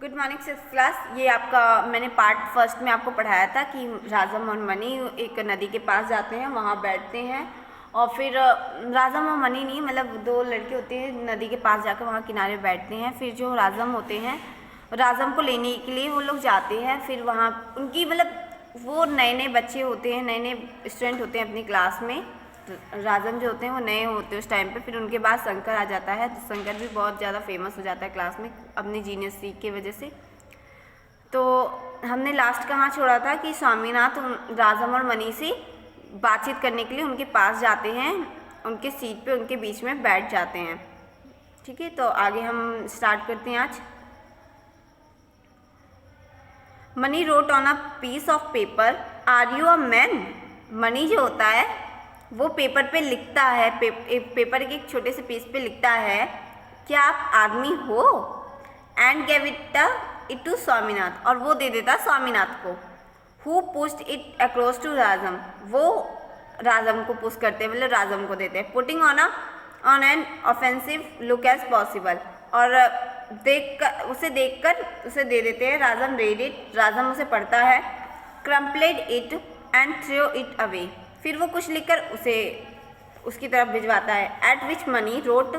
Good morning six class. ये आपका मैंने पार्ट फर्स्ट में आपको पढ़ाया था कि राजम और मनी एक नदी के पास जाते हैं, वहाँ बैठते हैं और फिर राजम और मनी नहीं मतलब दो लड़के होते हैं, नदी के पास जाकर वहाँ किनारे बैठते हैं। फिर जो राजम होते हैं, राजम को लेने के लिए वो लोग जाते हैं। फिर वहाँ उनकी मतलब वो नए नए बच्चे होते हैं, नए नए स्टूडेंट होते हैं अपनी क्लास में। राजम जो होते हैं वो नए होते हैं उस टाइम पे। फिर उनके बाद शंकर आ जाता है, तो शंकर भी बहुत ज़्यादा फेमस हो जाता है क्लास में अपनी जीनियस सीख की वजह से। तो हमने लास्ट कहाँ छोड़ा था कि स्वामीनाथ राजम और मनी से बातचीत करने के लिए उनके पास जाते हैं, उनके सीट पे उनके बीच में बैठ जाते हैं। ठीक है, तो आगे हम स्टार्ट करते हैं आज। Mani wrote on a piece of paper, are you a man. Mani जो होता है वो पेपर पे लिखता है, पेपर के एक छोटे से पीस पे लिखता है, क्या आप आदमी हो। And gave it to Swaminath, और वो दे देता स्वामीनाथ को। Who pushed it across to Rajam, वो राजम को पुश करते मतलब राजम को देते हैं। Putting on an offensive look as possible, और उसे देखकर उसे दे देते हैं। राजम रेड इट, राजम उसे पढ़ता है। Crumpled it and throw it away, फिर वो कुछ लिखकर उसे उसकी तरफ भिजवाता है। At which Mani wrote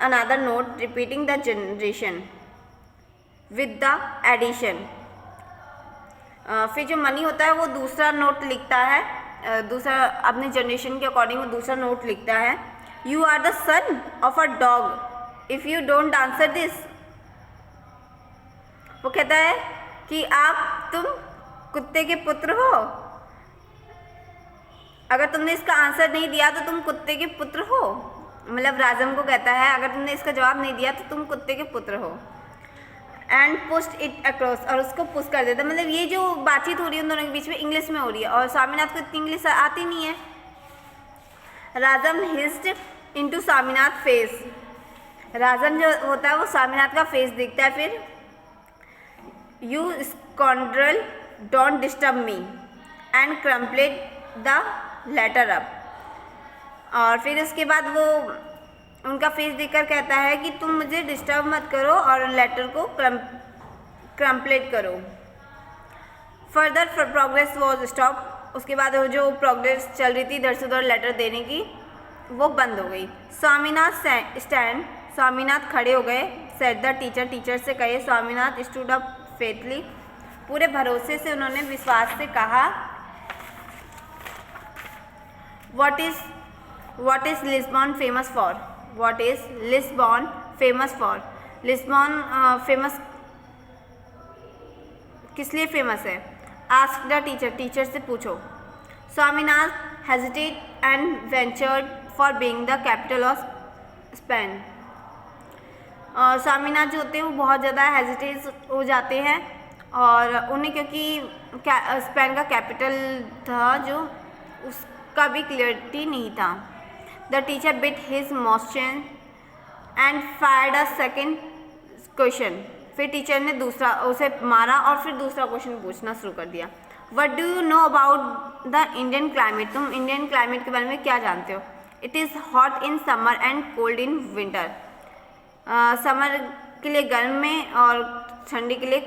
another note repeating the generation with the addition. फिर जो मनी होता है वो दूसरा नोट लिखता है, दूसरा अपने जनरेशन के अकॉर्डिंग वो दूसरा नोट लिखता है। You are the son of a dog if you don't answer this. वो कहता है कि तुम कुत्ते के पुत्र हो, अगर तुमने इसका आंसर नहीं दिया तो तुम कुत्ते के पुत्र हो। मतलब राजम को कहता है अगर तुमने इसका जवाब नहीं दिया तो तुम कुत्ते के पुत्र हो। एंड पुश्ड इट अक्रॉस, और उसको पुश कर देता। मतलब ये जो बातचीत हो रही है उन दोनों के बीच में इंग्लिश में हो रही है, और स्वामीनाथ को इतनी इंग्लिश आती नहीं है। राजम हिस्ड इनटू स्वामीनाथ फेस, राजम जो होता है वो स्वामीनाथ का फेस देखता है। फिर you scoundrel don't disturb me, and crumpled the letter up. और फिर उसके बाद वो उनका फेस देखकर कहता है कि तुम मुझे डिस्टर्ब मत करो और लेटर को क्रम्पलेट करो। फर्दर प्रोग्रेस वॉज स्टॉप, उसके बाद वो जो प्रोग्रेस चल रही थी इधर से उधर लेटर देने की वो बंद हो गई। स्वामीनाथ स्टैंड, स्वामीनाथ खड़े हो गए। सेड द टीचर, टीचर से कहे। स्वामीनाथ स्टूड अप फेथली, पूरे भरोसे से उन्होंने विश्वास से कहा। What is Lisbon famous for? What is Lisbon famous for? Lisbon famous किस लिए फेमस है? Ask the teacher, टीचर से पूछो। Swaminath hesitate and ventured for being the capital of Spain. Swaminath जो होते हैं वो बहुत ज़्यादा हेजिटेट हो जाते हैं, और उन्हें क्योंकि स्पेन का कैपिटल था जो उसका भी क्लियरिटी नहीं था। The teacher bit his motion and fired a second question, फिर टीचर ने दूसरा उसे मारा और फिर दूसरा क्वेश्चन पूछना शुरू कर दिया। What do you know about the Indian climate, तुम इंडियन क्लाइमेट के बारे में क्या जानते हो। It is hot in summer and cold in winter, summer के लिए गर्म में और ठंडी के लिए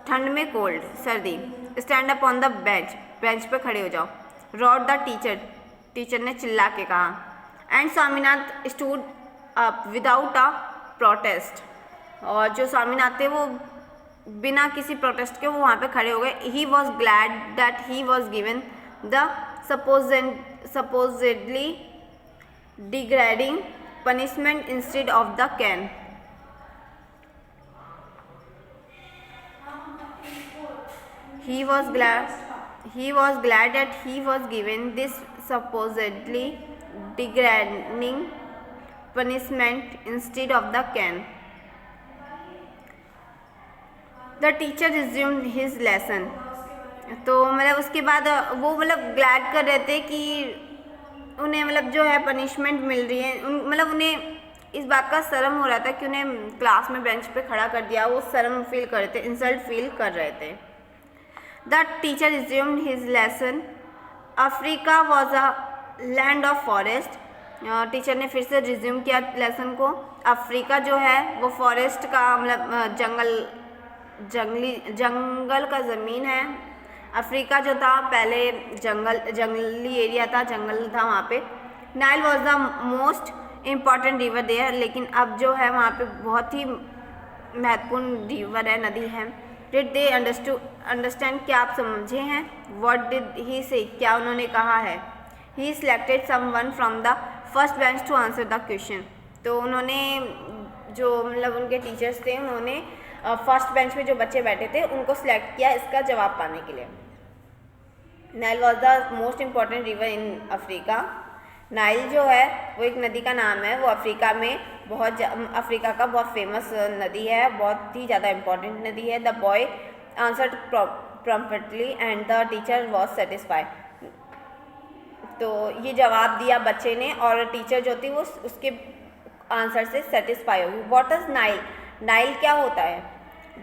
ठंड में कोल्ड सर्दी। Stand up on the bench, bench पे खड़े हो जाओ। रॉड द टीचर, टीचर ने चिल्ला के कहा। And Swaminath stood up without a protest, और जो स्वामीनाथ थे वो बिना किसी प्रोटेस्ट के वो वहाँ पे खड़े हो गए। He was glad that he was given the supposedly degrading punishment instead of the can. He was glad that he was given this supposedly degrading punishment instead of the can. The teacher resumed his lesson. तो मतलब उसके बाद वो मतलब glad कर रहे थे कि उन्हें मतलब जो है पनिशमेंट मिल रही है। मतलब उन्हें इस बात का शर्म हो रहा था कि उन्हें क्लास में बेंच पे खड़ा कर दिया, वो शर्म फील कर रहे थे, इंसल्ट फील कर रहे थे। The teacher resumed his lesson. Africa was a land of forest, teacher ने फिर से रिज्यूम किया लेसन को। अफ्रीका जो है वो फॉरेस्ट का मतलब जंगल का ज़मीन है। अफ्रीका जो था पहले जंगली एरिया था, जंगल था वहाँ पे। Nile was the most important river there, लेकिन अब जो है वहाँ पे बहुत ही महत्वपूर्ण रिवर है, नदी है। डिड दे अंडरस्टैंड, क्या आप समझे हैं? वॉट डिड ही से, क्या उन्होंने कहा है? He selected someone from the first bench to answer the question. तो उन्होंने जो मतलब उनके टीचर्स थे, उन्होंने फर्स्ट बेंच पे जो बच्चे बैठे थे उनको सिलेक्ट किया इसका जवाब पाने के लिए। Nile was the most important river in Africa. Nile जो है वो एक नदी का नाम है, वो अफ्रीका में अफ्रीका का बहुत फेमस नदी है, बहुत ही ज़्यादा इम्पॉर्टेंट नदी है। The boy answered promptly and the teacher was satisfied. तो ये जवाब दिया बच्चे ने और टीचर जो थी वो उसके आंसर से सेटिस्फाई होगी। What is Nile? नाइल क्या होता है?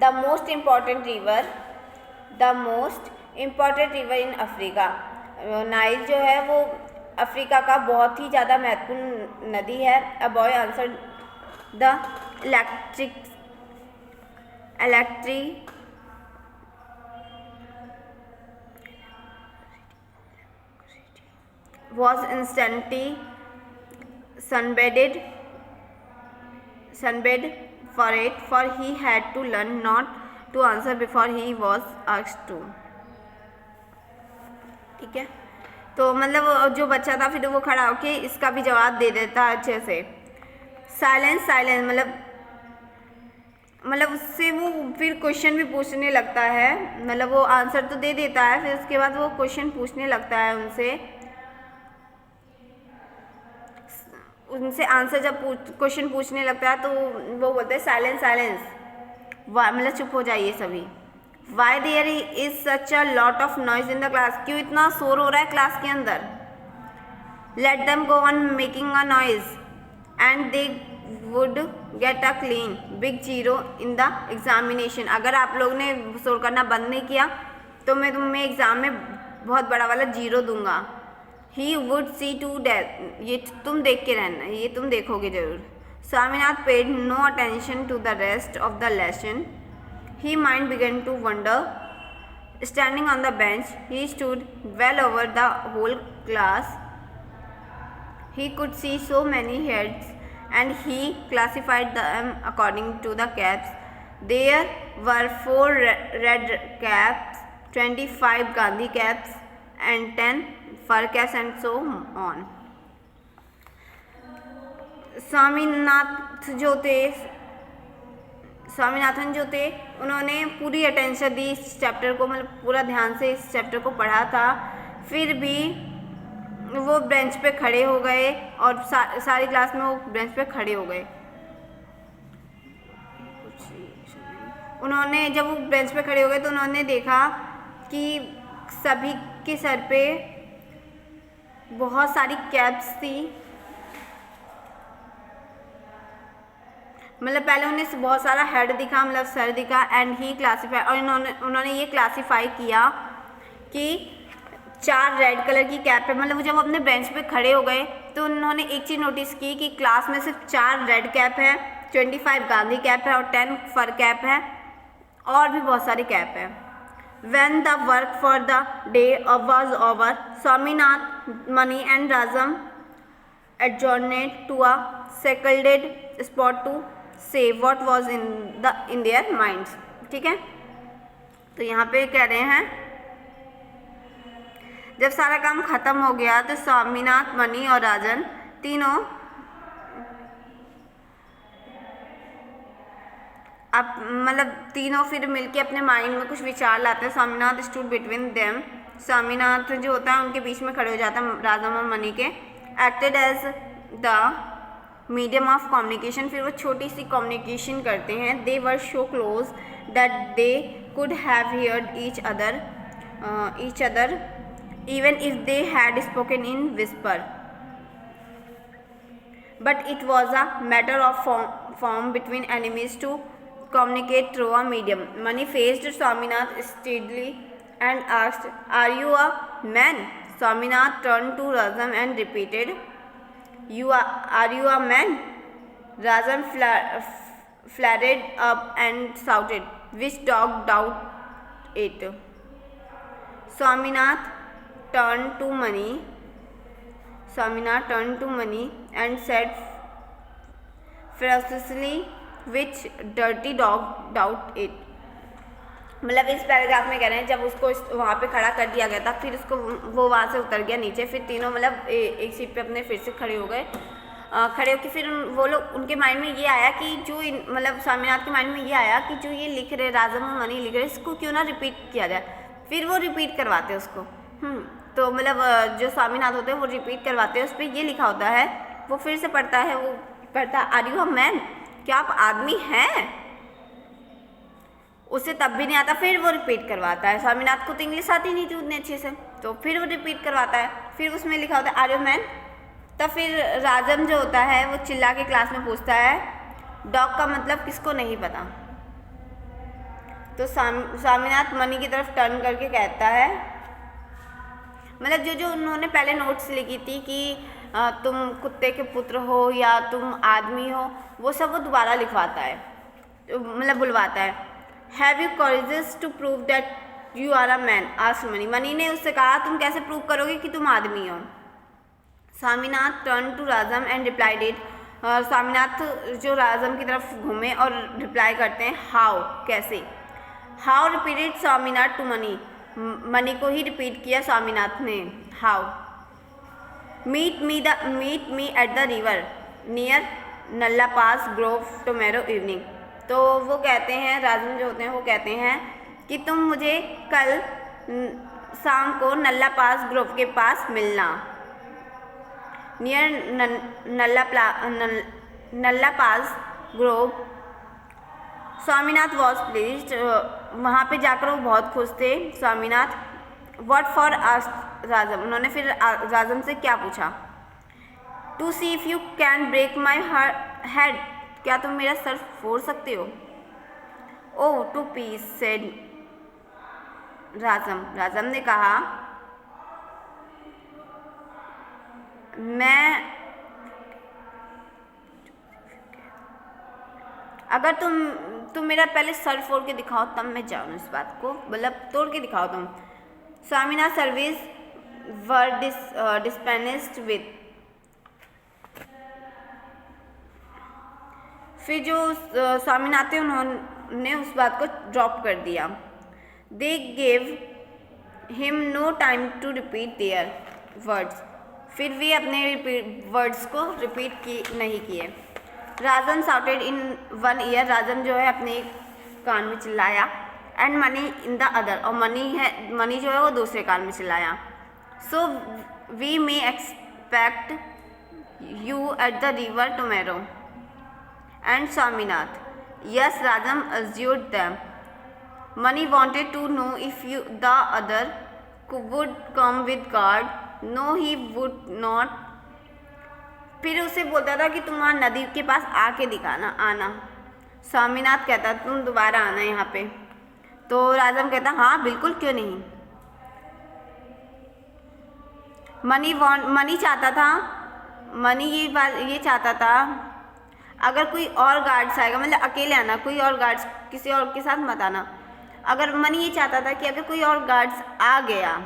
The most important river in Africa. Nile जो है वो अफ्रीका का बहुत ही ज़्यादा महत्वपूर्ण नदी है। A boy answer the was instantly sunbathed for he had to learn not to answer before he was asked to। ठीक है, तो मतलब जो बच्चा था फिर वो खड़ा होके इसका भी जवाब दे देता अच्छे से। साइलेंस मतलब उससे वो फिर क्वेश्चन भी पूछने लगता है, मतलब वो आंसर तो दे देता है, फिर उसके बाद वो क्वेश्चन पूछने लगता है उनसे आंसर जब क्वेश्चन पूछने लगता है तो वो बोलते हैं साइलेंस, मतलब चुप हो जाइए सभी। Why there is such a lot of noise in the class, क्यों इतना शोर हो रहा है क्लास के अंदर? Let them go on making a noise and they would get a clean big zero in the examination. अगर आप लोग ने शोर करना बंद नहीं किया तो मैं तुम्हें एग्जाम में बहुत बड़ा वाला जीरो दूंगा। He would see to that, ये तुम देख के रहना, ये तुम देखोगे जरूर। Swaminath paid no attention to the rest of the lesson. His mind began to wander. Standing on the bench, he stood well over the whole class. He could see so many heads, and he classified them according to the caps. There were 4 red caps, 25 Gandhi caps, and 10 fur caps and so on। Swaminathan जो थे उन्होंने पूरी attention दी इस chapter को, मतलब पूरा ध्यान से इस चैप्टर को पढ़ा था। फिर भी वो बेंच पे खड़े हो गए और सारी क्लास में वो बेंच पे खड़े हो गए। उन्होंने जब वो बेंच पे खड़े हो गए तो उन्होंने देखा कि सभी के सर पे बहुत सारी कैप्स थी। मतलब पहले उन्हें बहुत सारा हेड दिखा, मतलब सर दिखा, एंड ही क्लासीफाई, और उन्होंने ये क्लासीफाई किया कि 4 रेड कलर की कैप है। मतलब जब अपने बेंच पे खड़े हो गए तो उन्होंने एक चीज़ नोटिस की कि क्लास में सिर्फ 4 रेड कैप है, 25 गांधी कैप है और 10 फर कैप है, और भी बहुत सारी कैप है। When the work for the day was over, Swaminath, Mani and Rajam adjourned to a secluded spot to say what was in their minds। ठीक है, तो यहाँ पे कह रहे हैं जब सारा काम खत्म हो गया तो स्वामीनाथ, मनी और राजन तीनों अब मतलब तीनों फिर मिलके अपने माइंड में कुछ विचार लाते हैं। Swaminath stood between them, Swaminath जो होता है उनके बीच में खड़े हो जाता है राजम और मनी के। Acted as the medium of communication, फिर वो छोटी सी कम्युनिकेशन करते हैं। They were so close that they could have heard each other even if they had spoken in whisper, but it was a matter of form between enemies to communicate through a medium। Mani faced Swaminath steadily and asked, "Are you a man?" Swaminath turned to Rajam and repeated, "Are you a man?" Razam flared up and shouted, "Which dog doubt it?" Swaminath turned to Mani and said ferociously, "Which dirty dog doubt it?" मतलब इस paragraph में कह रहे हैं जब उसको वहाँ पे खड़ा कर दिया गया था, फिर उसको वो वहाँ से उतर गया नीचे, फिर तीनों मतलब एक सीट पे अपने फिर से खड़े हो गए। खड़े होकर फिर वो लोग, उनके माइंड में ये आया कि जो मतलब स्वामीनाथ के माइंड में ये आया कि जो ये लिख रहे राजम और मनी लिख रहे, इसको क्यों ना रिपीट किया जाए। फिर वो रिपीट करवाते उसको। तो मतलब जो स्वामीनाथ होते हैं वो रिपीट करवाते हैं, उस पर ये लिखा होता है, वो फिर से पढ़ता है, वो पढ़ता आर यू अ मैन, क्या आप आदमी हैं? उसे तब भी नहीं आता, फिर वो रिपीट करवाता है। स्वामीनाथ को तो इंग्लिश आती नहीं थी उतने अच्छे से, तो फिर वो रिपीट करवाता है, फिर उसमें लिखा होता है आर यू मैन। तब फिर राजम जो होता है वो चिल्ला के क्लास में पूछता है डॉग का मतलब किसको नहीं पता। तो स्वामीनाथ मनी की तरफ टर्न करके कहता है, मतलब जो उन्होंने पहले नोट्स लिखी थी कि तुम कुत्ते के पुत्र हो या तुम आदमी हो, वो सब वो दोबारा लिखवाता है, मतलब बुलवाता है। Have you courages to prove that you are a man, asked Mani. Mani ने उससे कहा तुम कैसे प्रूव करोगे कि तुम आदमी हो। Swaminath turn to Rajam and replied it. Swaminath जो राजम की तरफ घूमे और रिप्लाई करते हैं हाउ, कैसे। How repeated Swaminath to Mani, Mani को ही रिपीट किया स्वामीनाथ ने how. Meet me at the river near Nallappa's Grove tomorrow evening. तो वो कहते हैं, राजन जो होते हैं वो कहते हैं कि तुम मुझे कल शाम को नल्ला पास ग्रोव के पास मिलना। Near Nallappa's grove Swaminath was pleased, वहाँ पे जाकर वो बहुत खुश थे Swaminath. What for asked Rajam, उन्होंने फिर राजम से क्या पूछा। To see if you can break my head, क्या तुम मेरा सर फोड़ सकते हो। Oh to piece said Rajam ने कहा मैं, अगर तुम मेरा पहले सर फोड़ के दिखाओ तब मैं जाऊँ इस बात को, मतलब तोड़ के दिखाओ तुम। स्वामीनाथ सर्विस वर डिस्पेनिस्ड विथ, फिर जो स्वामीनाथ थे उन्होंने उस बात को ड्रॉप कर दिया। They gave him no time to repeat their words, फिर भी अपने वर्ड्स को रिपीट नहीं किए। Rajan shouted in one ear, Rajan जो है अपने कान में चिल्लाया। And Mani in the other, और मनी जो है वो दूसरे कान में चिल्लाया। So we may expect you at the river tomorrow. And Swaminath, yes Rajam assured them. Mani wanted to know if the other would come with guard. No, he would not. फिर उसे बोलता था कि तुम वहाँ नदी के पास आके आना। स्वामीनाथ कहता तुम दोबारा आना यहाँ पे। तो राजम कहता हाँ बिल्कुल, क्यों नहीं। मनी चाहता था, मनी ये चाहता था अगर कोई और गार्ड्स आएगा, मतलब अकेले आना, कोई और गार्ड्स किसी और के साथ मत आना। अगर मनी ये चाहता था कि अगर कोई और गार्ड्स आ गया,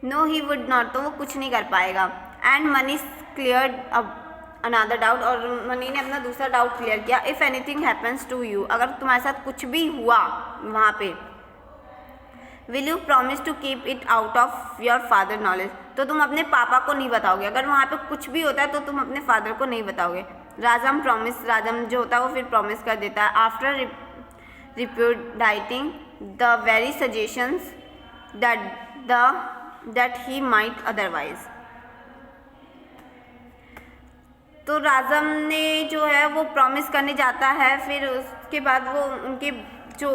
नो ही वुड नॉट, तो वो कुछ नहीं कर पाएगा। And Mani cleared another doubt, और मनी ने अपना दूसरा डाउट क्लियर किया। If anything happens to you, अगर तुम्हारे साथ कुछ भी हुआ वहाँ पे, will you promise to keep it out of your father knowledge, तो तुम अपने पापा को नहीं बताओगे। अगर वहाँ पे कुछ भी होता है तो तुम अपने फादर को नहीं बताओगे। राजम जो होता है वो फिर प्रॉमिस कर देता है। After repudiating the very suggestions that he might otherwise, तो राजम ने जो है वो प्रॉमिस करने जाता है, फिर उसके बाद वो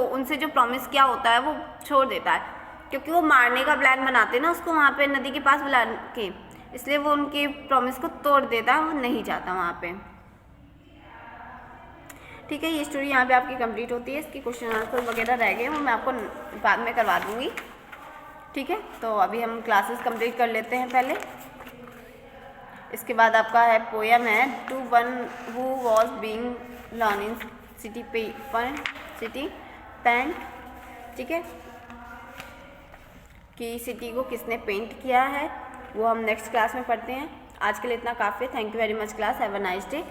उनसे जो प्रॉमिस किया होता है वो छोड़ देता है, क्योंकि वो मारने का प्लान बनाते हैं ना उसको वहाँ पे नदी के पास बुला के, इसलिए वो उनके प्रॉमिस को तोड़ देता है, वो नहीं जाता वहाँ पे। ठीक है, ये स्टोरी यहाँ पे आपकी कंप्लीट होती है। इसकी क्वेश्चन आंसर वगैरह रह गए वो मैं आपको बाद में करवा दूँगी। ठीक है, तो अभी हम क्लासेस कंप्लीट कर लेते हैं पहले। इसके बाद आपका है पोयम है to one who was being learn in city pent, ठीक है, कि सिटी को किसने पेंट किया है वो हम नेक्स्ट क्लास में पढ़ते हैं। आज के लिए इतना काफ़ी है। Thank you very much class, have a nice day.